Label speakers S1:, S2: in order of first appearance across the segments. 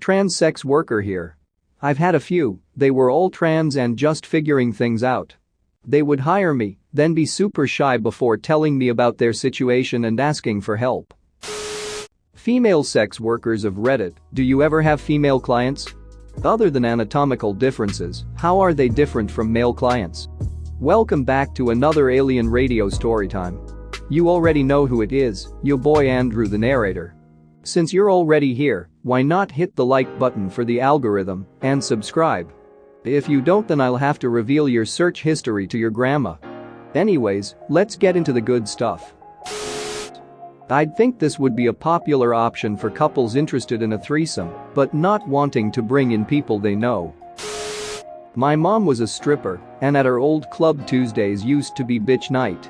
S1: Trans sex worker here. I've had a few, they were all trans and just figuring things out. They would hire me, then be super shy before telling me about their situation and asking for help. Female sex workers of Reddit, do you ever have female clients? Other than anatomical differences, how are they different from male clients? Welcome back to another alien radio storytime. You already know who it is, your boy Andrew the narrator. Since you're already here, why not hit the like button for the algorithm and subscribe? If you don't, then I'll have to reveal your search history to your grandma. Anyways, let's get into the good stuff. I'd think this would be a popular option for couples interested in a threesome, but not wanting to bring in people they know. My mom was a stripper, and at her old club Tuesdays used to be bitch night.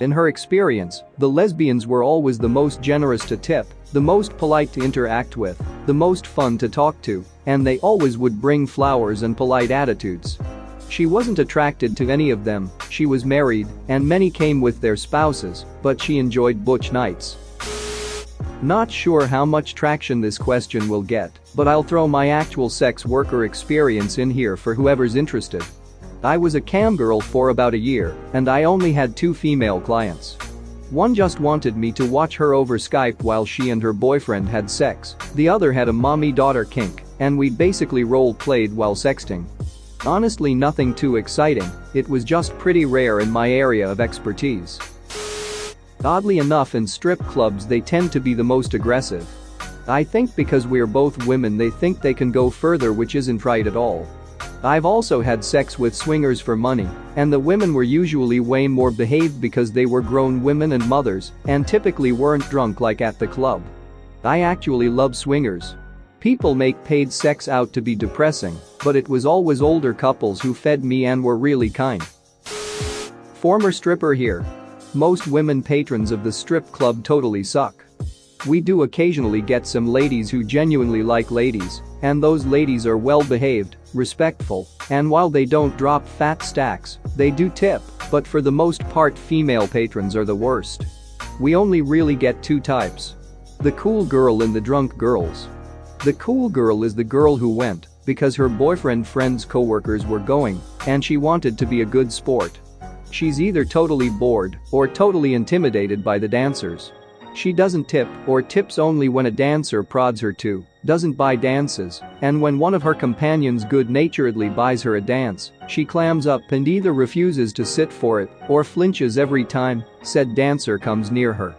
S1: In her experience, the lesbians were always the most generous to tip, the most polite to interact with, the most fun to talk to, and they always would bring flowers and polite attitudes. She wasn't attracted to any of them, she was married, and many came with their spouses, but she enjoyed butch nights. Not sure how much traction this question will get, but I'll throw my actual sex worker experience in here for whoever's interested. I was a cam girl for about a year, and I only had 2 female clients. One just wanted me to watch her over Skype while she and her boyfriend had sex, the other had a mommy-daughter kink, and we basically role-played while sexting. Honestly, nothing too exciting, it was just pretty rare in my area of expertise. Oddly enough, in strip clubs they tend to be the most aggressive. I think because we're both women they think they can go further, which isn't right at all. I've also had sex with swingers for money, and the women were usually way more behaved because they were grown women and mothers and typically weren't drunk like at the club. I actually love swingers. People make paid sex out to be depressing, but it was always older couples who fed me and were really kind. Former stripper here. Most women patrons of the strip club totally suck. We do occasionally get some ladies who genuinely like ladies, and those ladies are well behaved, respectful, and while they don't drop fat stacks, they do tip, but for the most part female patrons are the worst. We only really get 2 types. The cool girl and the drunk girls. The cool girl is the girl who went because her boyfriend friend's coworkers were going, and she wanted to be a good sport. She's either totally bored or totally intimidated by the dancers. She doesn't tip or tips only when a dancer prods her to, doesn't buy dances, and when one of her companions good-naturedly buys her a dance, she clams up and either refuses to sit for it or flinches every time said dancer comes near her.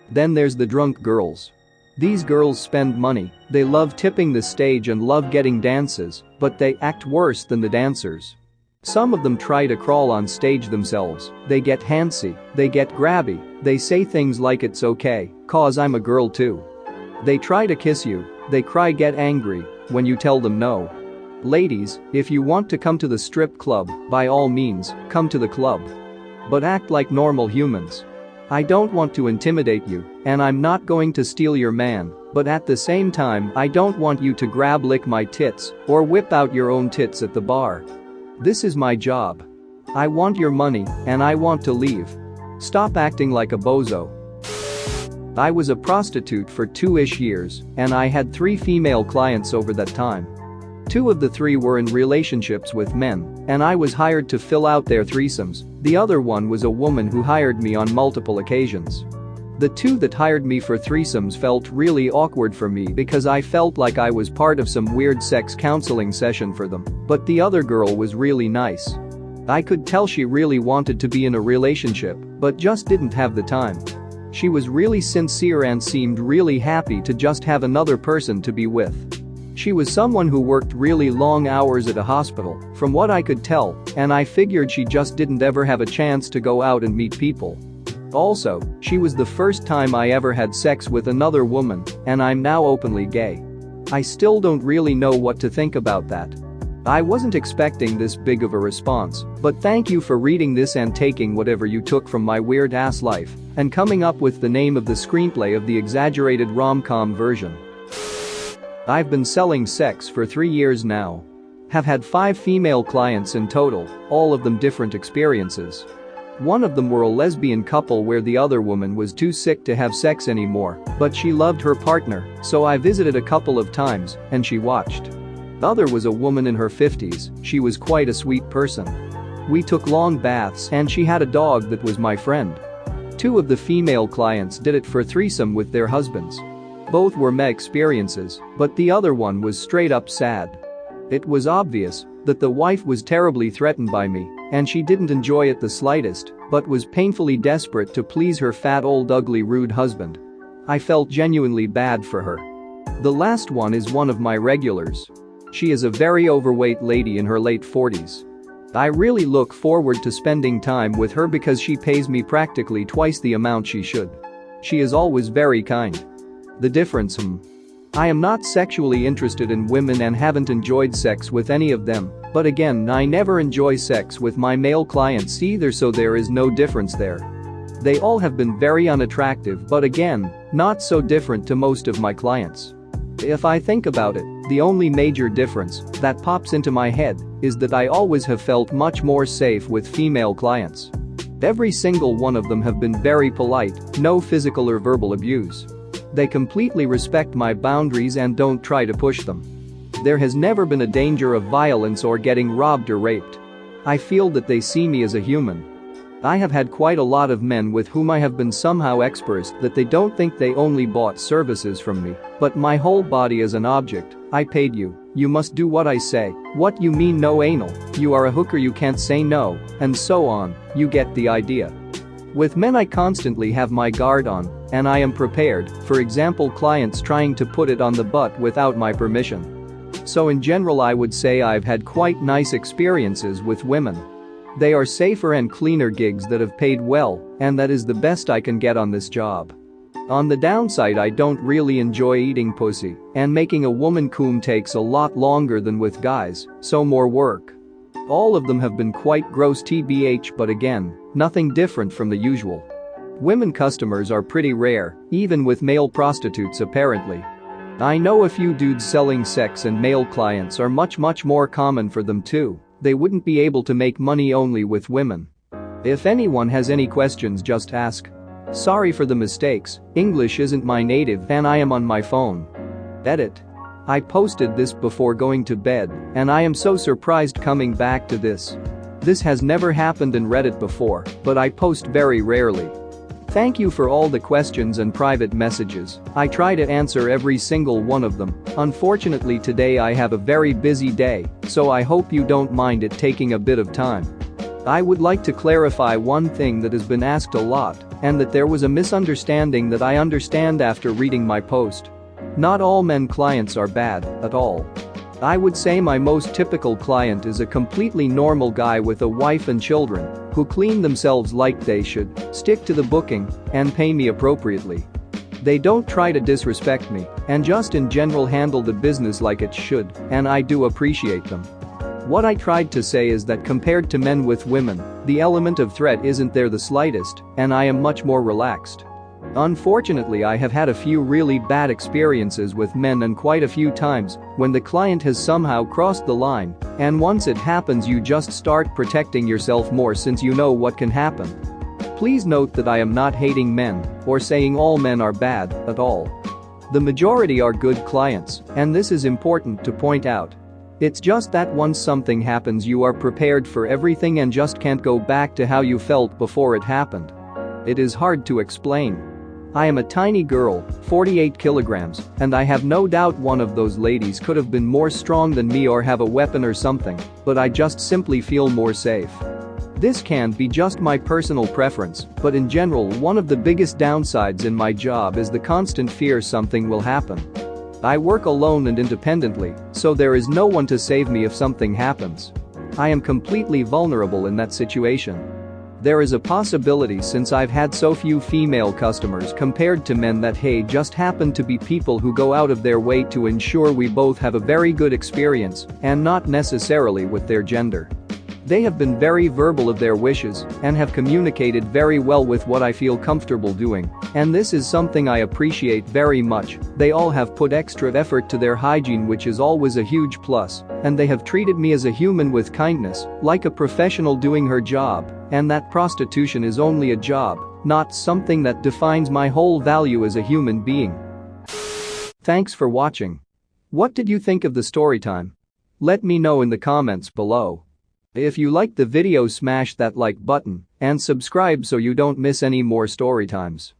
S1: Then there's the drunk girls. These girls spend money, they love tipping the stage and love getting dances, but they act worse than the dancers. Some of them try to crawl on stage themselves, they get handsy, they get grabby, they say things like it's okay, 'cause I'm a girl too. They try to kiss you, they cry, get angry when you tell them no. Ladies, if you want to come to the strip club, by all means, come to the club. But act like normal humans. I don't want to intimidate you, and I'm not going to steal your man, but at the same time I don't want you to grab lick my tits or whip out your own tits at the bar. This is my job. I want your money, and I want to leave. Stop acting like a bozo. I was a prostitute for 2-ish years, and I had 3 female clients over that time. 2 of the 3 were in relationships with men, and I was hired to fill out their threesomes. The other one was a woman who hired me on multiple occasions. The 2 that hired me for threesomes felt really awkward for me because I felt like I was part of some weird sex counseling session for them, but the other girl was really nice. I could tell she really wanted to be in a relationship, but just didn't have the time. She was really sincere and seemed really happy to just have another person to be with. She was someone who worked really long hours at a hospital, from what I could tell, and I figured she just didn't ever have a chance to go out and meet people. Also, she was the first time I ever had sex with another woman, and I'm now openly gay. I still don't really know what to think about that. I wasn't expecting this big of a response, but thank you for reading this and taking whatever you took from my weird-ass life and coming up with the name of the screenplay of the exaggerated rom-com version. I've been selling sex for 3 years now. Have had 5 female clients in total, all of them different experiences. One of them were a lesbian couple where the other woman was too sick to have sex anymore, but she loved her partner, so I visited a couple of times and she watched. The other was a woman in her 50s, she was quite a sweet person. We took long baths and she had a dog that was my friend. Two of the female clients did it for threesome with their husbands. Both were meh experiences, but the other one was straight up sad. It was obvious that the wife was terribly threatened by me, and she didn't enjoy it the slightest, but was painfully desperate to please her fat old ugly rude husband. I felt genuinely bad for her. The last one is one of my regulars. She is a very overweight lady in her late 40s. I really look forward to spending time with her because she pays me practically twice the amount she should. She is always very kind. The difference, I am not sexually interested in women and haven't enjoyed sex with any of them, but again I never enjoy sex with my male clients either, so there is no difference there. They all have been very unattractive, but again, not so different to most of my clients. If I think about it, the only major difference that pops into my head is that I always have felt much more safe with female clients. Every single one of them have been very polite, no physical or verbal abuse. They completely respect my boundaries and don't try to push them. There has never been a danger of violence or getting robbed or raped. I feel that they see me as a human. I have had quite a lot of men with whom I have been somehow expressed that they don't think they only bought services from me, but my whole body is an object. I paid you. You must do what I say. What you mean no anal? You are a hooker, you can't say no, and so on. You get the idea. With men I constantly have my guard on, and I am prepared, for example clients trying to put it on the butt without my permission. So in general I would say I've had quite nice experiences with women. They are safer and cleaner gigs that have paid well, and that is the best I can get on this job. On the downside, I don't really enjoy eating pussy, and making a woman cum takes a lot longer than with guys, so more work. All of them have been quite gross tbh, but again, nothing different from the usual. Women customers are pretty rare, even with male prostitutes apparently. I know a few dudes selling sex and male clients are much more common for them too. They wouldn't be able to make money only with women. If anyone has any questions, just ask. Sorry for the mistakes, English isn't my native and I am on my phone. Edit. I posted this before going to bed, and I am so surprised coming back to this. This has never happened in Reddit before, but I post very rarely. Thank you for all the questions and private messages. I try to answer every single one of them. Unfortunately today I have a very busy day, so I hope you don't mind it taking a bit of time. I would like to clarify one thing that has been asked a lot, and that there was a misunderstanding that I understand after reading my post. Not all men clients are bad, at all. I would say my most typical client is a completely normal guy with a wife and children, who clean themselves like they should, stick to the booking, and pay me appropriately. They don't try to disrespect me, and just in general handle the business like it should, and I do appreciate them. What I tried to say is that compared to men with women, the element of threat isn't there the slightest, and I am much more relaxed. Unfortunately, I have had a few really bad experiences with men, and quite a few times when the client has somehow crossed the line, and once it happens you just start protecting yourself more since you know what can happen. Please note that I am not hating men or saying all men are bad at all. The majority are good clients, and this is important to point out. It's just that once something happens you are prepared for everything and just can't go back to how you felt before it happened. It is hard to explain. I am a tiny girl, 48 kilograms, and I have no doubt one of those ladies could have been more strong than me or have a weapon or something, but I just simply feel more safe. This can be just my personal preference, but in general one of the biggest downsides in my job is the constant fear something will happen. I work alone and independently, so there is no one to save me if something happens. I am completely vulnerable in that situation. There is a possibility, since I've had so few female customers compared to men, that just happen to be people who go out of their way to ensure we both have a very good experience, and not necessarily with their gender. They have been very verbal of their wishes and have communicated very well with what I feel comfortable doing. And this is something I appreciate very much. They all have put extra effort to their hygiene, which is always a huge plus, and they have treated me as a human with kindness, like a professional doing her job, and that prostitution is only a job, not something that defines my whole value as a human being. Thanks for watching. What did you think of the story time? Let me know in the comments below. If you liked the video, smash that like button and subscribe so you don't miss any more story times.